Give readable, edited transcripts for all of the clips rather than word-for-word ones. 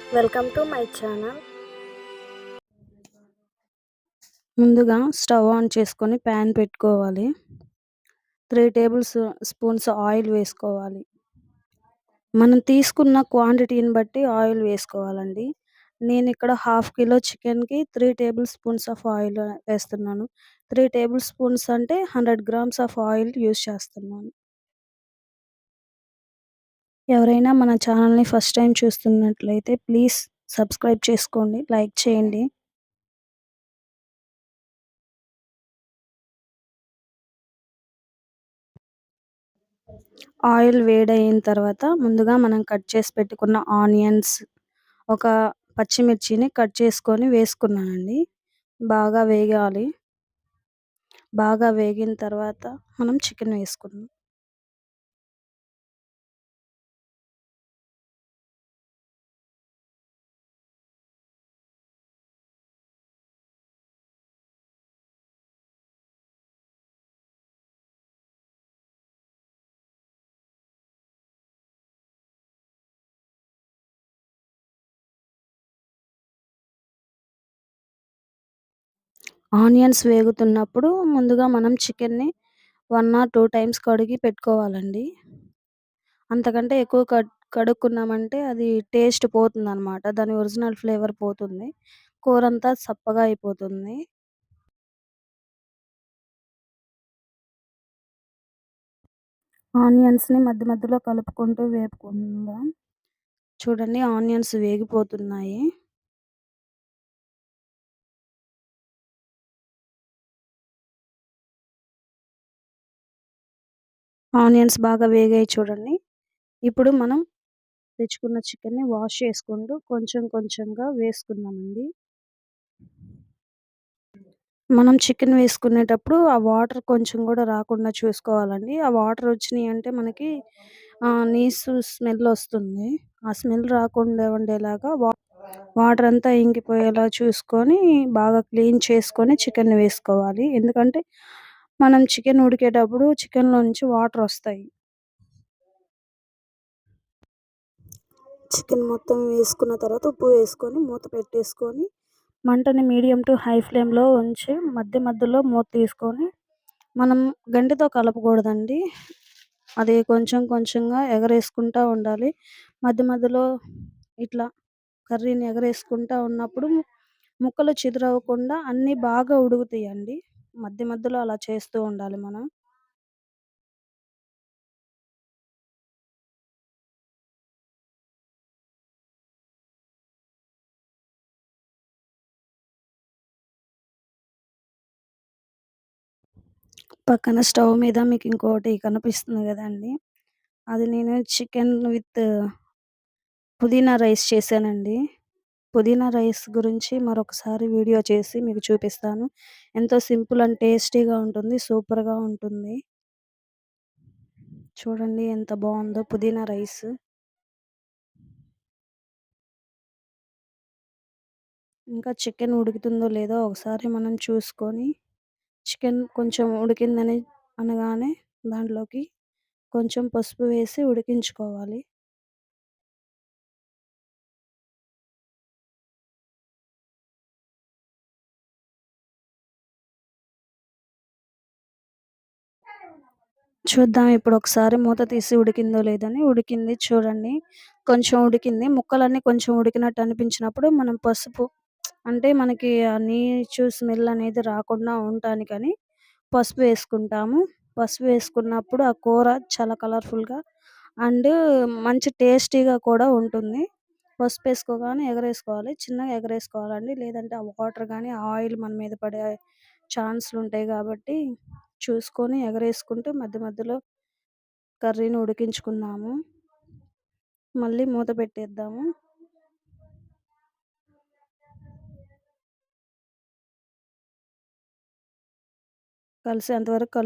Welcome to my channel. ముందుగా stove on చేసుకొని pan పెట్టుకోవాలి. 3 టేబుల్ స్పూన్స్ ఆయిల్ వేసుకోవాలి. మనం తీసుకున్న క్వాంటిటీని బట్టి ఆయిల్ వేసుకోవాలండి. నేను ఇక్కడ హాఫ్ కిలో చికెన్‌కి 3 టేబుల్ స్పూన్స్ ఆఫ్ ఆయిల్ వేస్తున్నాను. 3 టేబుల్ స్పూన్స్ అంటే 100 గ్రామ్స్ ఆఫ్ ఆయిల్ యూజ్ చేస్తున్నాను. ఎవరైనా మన ఛానల్‌ని ఫస్ట్ టైమ్ చూస్తున్నట్లయితే ప్లీజ్ సబ్స్క్రైబ్ చేసుకోండి, లైక్ చేయండి. ఆయిల్ వేడయిన తర్వాత ముందుగా మనం కట్ చేసి పెట్టుకున్న ఆనియన్స్, ఒక పచ్చిమిర్చిని కట్ చేసుకొని వేసుకున్నానండి. బాగా వేగాలి. బాగా వేగిన తర్వాత మనం చికెన్ వేసుకుందాం. ఆనియన్స్ వేగుతున్నప్పుడు ముందుగా మనం చికెన్‌ని 1 ఆర్ 2 టైమ్స్ కడిగి పెట్టుకోవాలండి. అంతకంటే ఎక్కువ కడుక్కున్నామంటే అది టేస్ట్ పోతుందనమాట. దాని ఒరిజినల్ ఫ్లేవర్ పోతుంది. కూరంతా సప్పగా అయిపోతుంది. ఆనియన్స్‌ని మధ్య మధ్యలో కలుపుకుంటూ వేపుకుందాం. చూడండి, ఆనియన్స్ వేగిపోతున్నాయి. ఆనియన్స్ బాగా వేగాయి చూడండి. ఇప్పుడు మనం తెచ్చుకున్న చికెన్‌ని వాష్ చేసుకుంటూ కొంచెం కొంచెంగా వేసుకుందామండి. మనం చికెన్ వేసుకునేటప్పుడు ఆ వాటర్ కొంచెం గూడా రాకుండా చూసుకోవాలండి. ఆ వాటర్ వచ్చినియంటే మనకి నీసు స్మెల్ ఒస్తుంది. ఆ స్మెల్ రాకుండా ఉండేలాగా వాటర్ అంతా ఇంకిపోయేలా చూసుకొని బాగా క్లీన్ చేసుకొని చికెన్‌ని వేసుకోవాలి. ఎందుకంటే మనం చికెన్ ఉడికేటప్పుడు చికెన్‌లో నుంచి వాటర్ ఒస్తాయి. చికెన్ మొత్తం వేసుకున్న తర్వాత ఉప్పు వేసుకొని మూత పెట్టేసుకొని మంటని మీడియం టు హై ఫ్లేమ్‌లో ఉంచి మధ్య మధ్యలో మూత తీసుకొని మనం గంటెతో కలపకూడదండి. అది కొంచెం కొంచెంగా ఎగరేసుకుంటా ఉండాలి. మధ్య మధ్యలో ఇట్లా కర్రీని ఎగరేసుకుంటా ఉన్నప్పుడు ముక్కలు చెదరవ్వకుండా అన్నీ బాగా ఉడుకుతాయండి. మధ్య మధ్యలో అలా చేస్తూ ఉండాలి మనం. పక్కన స్టవ్ మీద మీకు ఇంకోటి కనిపిస్తుంది గదండీ! అది నేను చికెన్ విత్ పుదీనా రైస్ చేశానండి. పుదీనా రైస్ గురించి మరొకసారి వీడియో చేసి మీకు చూపిస్తాను. ఎంతో సింపుల్ అండ్ టేస్టీగా ఉంటుంది. సూపర్‌గా ఉంటుంది. చూడండి ఎంత బావుందో పుదీనా రైస్. ఇంకా చికెన్ ఉడుకుతుందో లేదో ఒకసారి మనం చూసుకొని, చికెన్ కొంచెం ఉడికిందని అనగానే దాంట్లోకి కొంచెం పసుపు వేసి ఉడికించుకోవాలి. చూద్దాం ఇప్పుడు ఒకసారి మూత తీసి ఉడికిందో లేదని. ఉడికింది చూడండి. కొంచెం ఉడికింది. ముక్కలన్నీ కొంచెం ఉడికినట్టు అనిపించినప్పుడు మనం పసుపు, అంటే మనకి ఆ నీచు స్మెల్ అనేది రాకుండా ఉండటానికని పసుపు వేసుకుంటాము. పసుపు వేసుకున్నప్పుడు ఆ కూర చాలా కలర్‌ఫుల్‌గా అండ్ మంచి టేస్టీగా కూడా ఉంటుంది. పసుపేసుకోగానే ఎగరేసుకోవాలి. చిన్నగా ఎగరేసుకోవాలండి. లేదంటే ఆ వాటర్ గాని, ఆ ఆయిల్ మన మీద పడే ఛాన్స్‌లుంటాయి గాబట్టి చూసుకొని ఎగరేసుకుంటూ మధ్య మధ్యలో కర్రీని ఉడికించుకుందాము. మళ్ళీ మూత పెట్టేద్దాము. కలిసేంత వరకు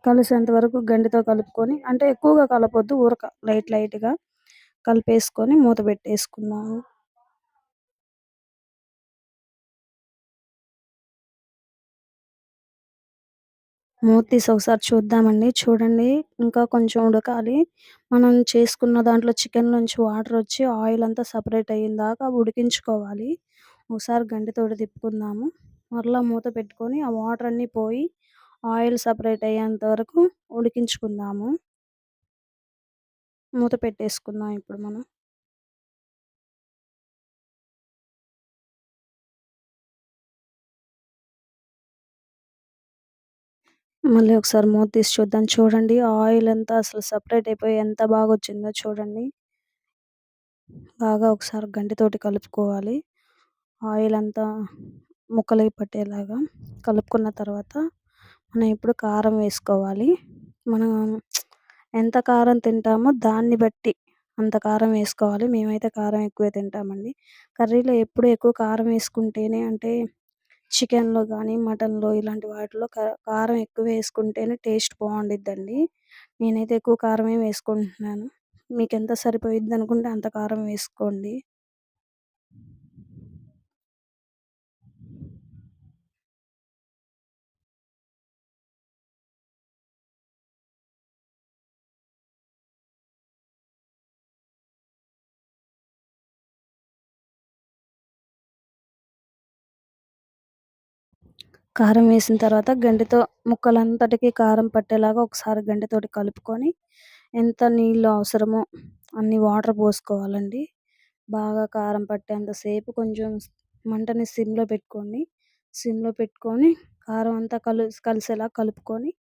కలిసేంత వరకు గంటెతో కలుపుకొని, అంటే ఎక్కువగా కలపొద్దు, లైట్ లైట్‌గా కలిపేసుకొని మూత పెట్టేసుకుందాము. మూత తీసి ఒకసారి చూద్దామండి. చూడండి ఇంకా కొంచెం ఉడకాలి. మనం చేసుకున్న దాంట్లో చికెన్ నుంచి వాటరొచ్చి ఆయిల్ అంతా సెపరేట్ అయ్యేదాకా ఉడికించుకోవాలి. ఒకసారి గంటెతోటి తిప్పుకుందాము. మరలా మూత పెట్టుకొని ఆ వాటర్ అన్నీ పోయి ఆయిల్ సెపరేట్ అయ్యేంత వరకు ఉడికించుకుందాము. మూత పెట్టేసుకుందాం ఇప్పుడు మనం. మళ్ళీ ఒకసారి మూత తీసి చూద్దాం. చూడండి ఆయిల్ అంతా అసలు సెపరేట్ అయిపోయి ఎంత బాగొచ్చిందో చూడండి. బాగా ఒకసారి గంటెతోటి కలుపుకోవాలి. ఆయిల్ అంతా ముక్కలకి పట్టేలాగా కలుపుకున్న తర్వాత మనం ఇప్పుడు కారం వేసుకోవాలి. మనం ఎంత కారం తింటామో దాన్ని బట్టి అంత కారం వేసుకోవాలి. మేమైతే కారం ఎక్కువే తింటామండి. కర్రీలో ఎప్పుడు ఎక్కువ కారం వేసుకుంటేనే అంటే చికెన్‌లో గానీ, మటన్‌లో ఇలాంటి వాటిలో కారం ఎక్కువ వేసుకుంటేనే టేస్ట్ బావుండిద్దండి. నేనైతే ఎక్కువ కారమే వేసుకుంటున్నాను. మీకెంత సరిపోయిద్దనుకుంటే అంత కారం వేసుకోండి. కారం వేసిన తర్వాత గంటెతో ముక్కలంతటికి కారం పట్టేలాగా ఒకసారి గంటెతోటి కలుపుకొని, ఎంత నీళ్ళు అవసరమో అన్ని వాటర్ పోసుకోవాలండి. బాగా కారం పట్టేంత సేపు కొంచెం మంటని సిమ్‌లో పెట్టుకోండి. సిమ్‌లో పెట్టుకొని కారం అంతా కలిసేలా కలుపుకొని,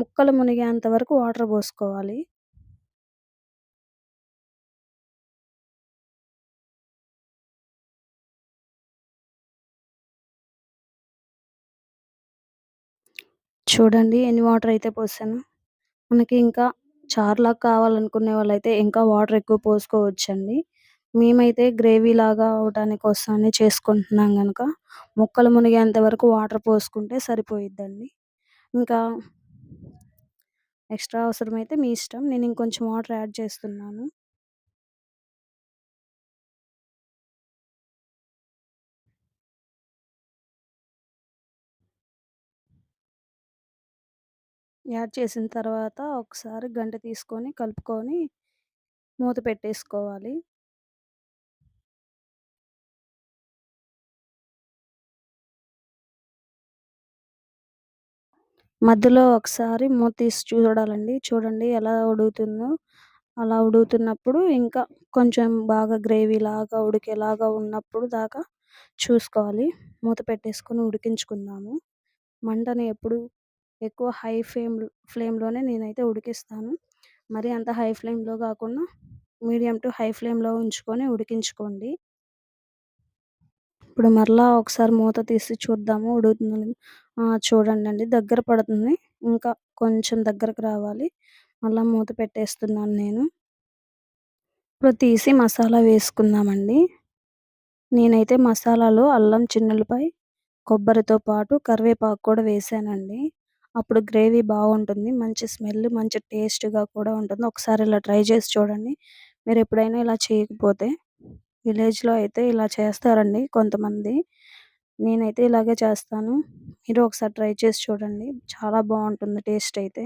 ముక్కలు మునిగేంత వరకు వాటర్ పోసుకోవాలి. చూడండి ఎన్ని వాటర్ అయితే పోసానో. మనకి ఇంకా చారులాగా కావాలనుకునే వాళ్ళైతే ఇంకా వాటర్ ఎక్కువ పోసుకోవచ్చండి. మేమైతే గ్రేవీలాగా అవ్వటానికి కోసమని చేసుకుంటున్నాం గనక ముక్కలు మునిగేంత వరకు వాటర్ పోసుకుంటే సరిపోయిద్దండి. ఇంకా ఎక్స్‌ట్రా అవసరమైతే మీ ఇష్టం. నేను ఇంకొంచెం వాటర్ యాడ్ చేస్తున్నాను. యాడ్ చేసిన తర్వాత ఒకసారి గంటె తీసుకొని కలుపుకొని మూత పెట్టేసుకోవాలి. మధ్యలో ఒకసారి మూత తీసి చూడాలండి. చూడండి ఎలా ఉడుకుతుందో. అలా ఉడుకుతున్నప్పుడు ఇంకా కొంచెం బాగా గ్రేవీలాగా ఉడికేలాగా ఉన్నప్పుడు దాకా చూసుకోవాలి. మూత పెట్టేసుకొని ఉడికించుకుందాము. మంటని ఎప్పుడు ఎక్కువ ఫ్లేమ్‌లోనే నేనైతే ఉడికిస్తాను. మరీ అంత హై ఫ్లేమ్‌లో గాకుండా మీడియం టు హై ఫ్లేమ్‌లో ఉంచుకొని ఉడికించుకోండి. ఇప్పుడు మరలా ఒకసారి మూత తీసి చూద్దాము ఉడుకుతుందో లేదో. చూడండండి దగ్గర పడుతుంది. ఇంకా కొంచెం దగ్గరకు రావాలి. మళ్ళా మూత పెట్టేస్తున్నాను నేను. ఇప్పుడు తీసి మసాలా వేసుకుందామండి. నేనైతే మసాలాలో అల్లం చిన్నుల్లిపాయ, కొబ్బరితో పాటు కరివేపాకు కూడా వేశానండి. అప్పుడు గ్రేవీ బావుంటుంది. మంచి స్మెల్, మంచి టేస్ట్‌గా కూడా ఉంటుంది. ఒకసారి ఇలా ట్రై చేసి చూడండి. మీరెప్పుడైనా ఇలా చేయకపోతే విలేజ్‌లో అయితే ఇలా చేస్తారండి కొంతమంది. నేనైతే ఇలాగే చేస్తాను. మీరు ఒకసారి ట్రై చేసి చూడండి. చాలా బావుంటుంది టేస్ట్ అయితే.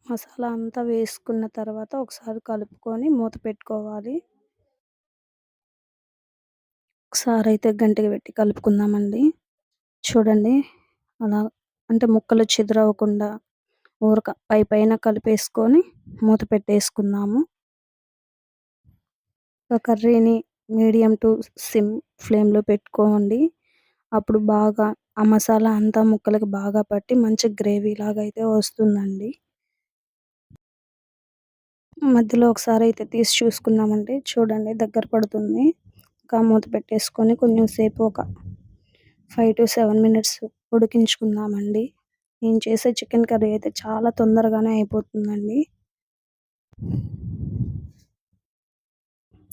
మసాలా అంతా వేసుకున్న తర్వాత ఒకసారి కలుపుకొని మూత పెట్టుకోవాలి. ఒకసారయితే గంటికి పెట్టి కలుపుకుందామండి. చూడండి అలా అంటే ముక్కలు చెదరవ్వకుండా పైపైన కలిపేసుకొని మూత పెట్టేసుకుందాము. కర్రీని మీడియం టు సిమ్ ఫ్లేమ్‌లో పెట్టుకోండి. అప్పుడు బాగా ఆ మసాలా అంతా ముక్కలకి బాగా పట్టి మంచి గ్రేవీలాగా అయితే వస్తుందండి. మధ్యలో ఒకసారయితే తీసి చూసుకున్నామంటే చూడండి దగ్గర పడుతుంది. ఇంకా మూత పెట్టేసుకొని కొంచెం సేపు ఒక 5-7 మినిట్స్ ఉడికించుకుందామండి. నేను చేసే చికెన్ కర్రీ అయితే చాలా తొందరగానే అయిపోతుందండి.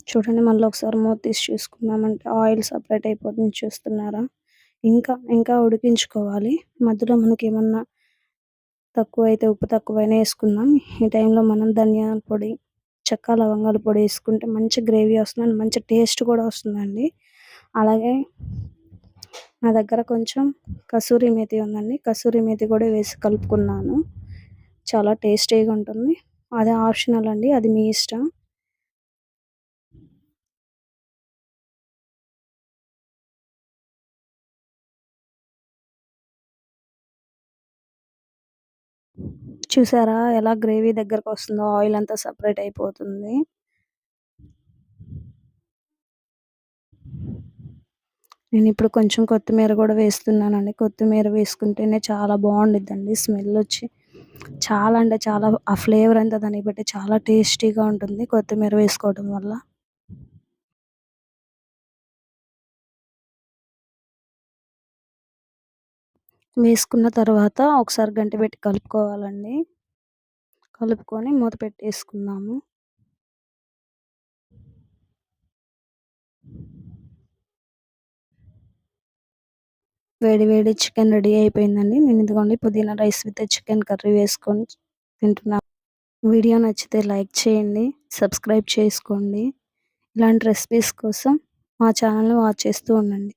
చూడండి మళ్ళీ ఒకసారి మూత తీసి చూసుకున్నామంటే ఆయిల్ సెపరేట్ అయిపోతుంది చూస్తున్నారా? ఇంకా ఉడికించుకోవాలి. మధ్యలో మనకేమన్నా తక్కువైతే ఉప్పు తక్కువైనా యేసుకుందాం. ఈ టైంలో మనం ధనియాల పొడి, చెక్క, లవంగాల పొడి యేసుకుంటే మంచి గ్రేవీ వస్తుంది. అండ్ మంచి టేస్ట్ కూడా వస్తుందండి. అలాగే నా దగ్గర కొంచెం కసూరి మేతి ఉందండి. కసూరి మేతి కూడా వేసి కలుపుకున్నాను. చాలా టేస్టీగా ఉంటుంది. అది ఆప్షనల్ అండి. అది మీ ఇష్టం. చూసారా ఎలా గ్రేవీ దగ్గరకొస్తుందో, ఆయిల్ అంతా సెపరేట్ అయిపోతుంది. నేనిప్పుడు కొంచెం కొత్తిమీర గూడా వేస్తున్నానండి. కొత్తిమీర వేసుకుంటేనే చాలా బావుండిద్దండి స్మెల్లొచ్చి. చాలా అంటే చాలా ఆ ఫ్లేవర్ అంతా దానికి బట్టి చాలా టేస్టీగా ఉంటుంది కొత్తిమీర వేసుకోవడం వల్ల. వేసుకున్న తర్వాత ఒకసారి గంటె పెట్టి కలుపుకోవాలండి. కలుపుకొని మూత పెట్టేసుకుందాము. వేడి వేడి చికెన్ రెడీ అయిపోయిందండి. నేను ఇదిగోండి పుదీనా రైస్ విత్ చికెన్ కర్రీ వేసుకొని తింటున్నాను. వీడియో నచ్చితే లైక్ చేయండి. సబ్స్క్రైబ్ చేసుకోండి. ఇలాంటి రెసిపీస్ కోసం మా ఛానల్‌ని వాచ్ చేస్తూ ఉండండి.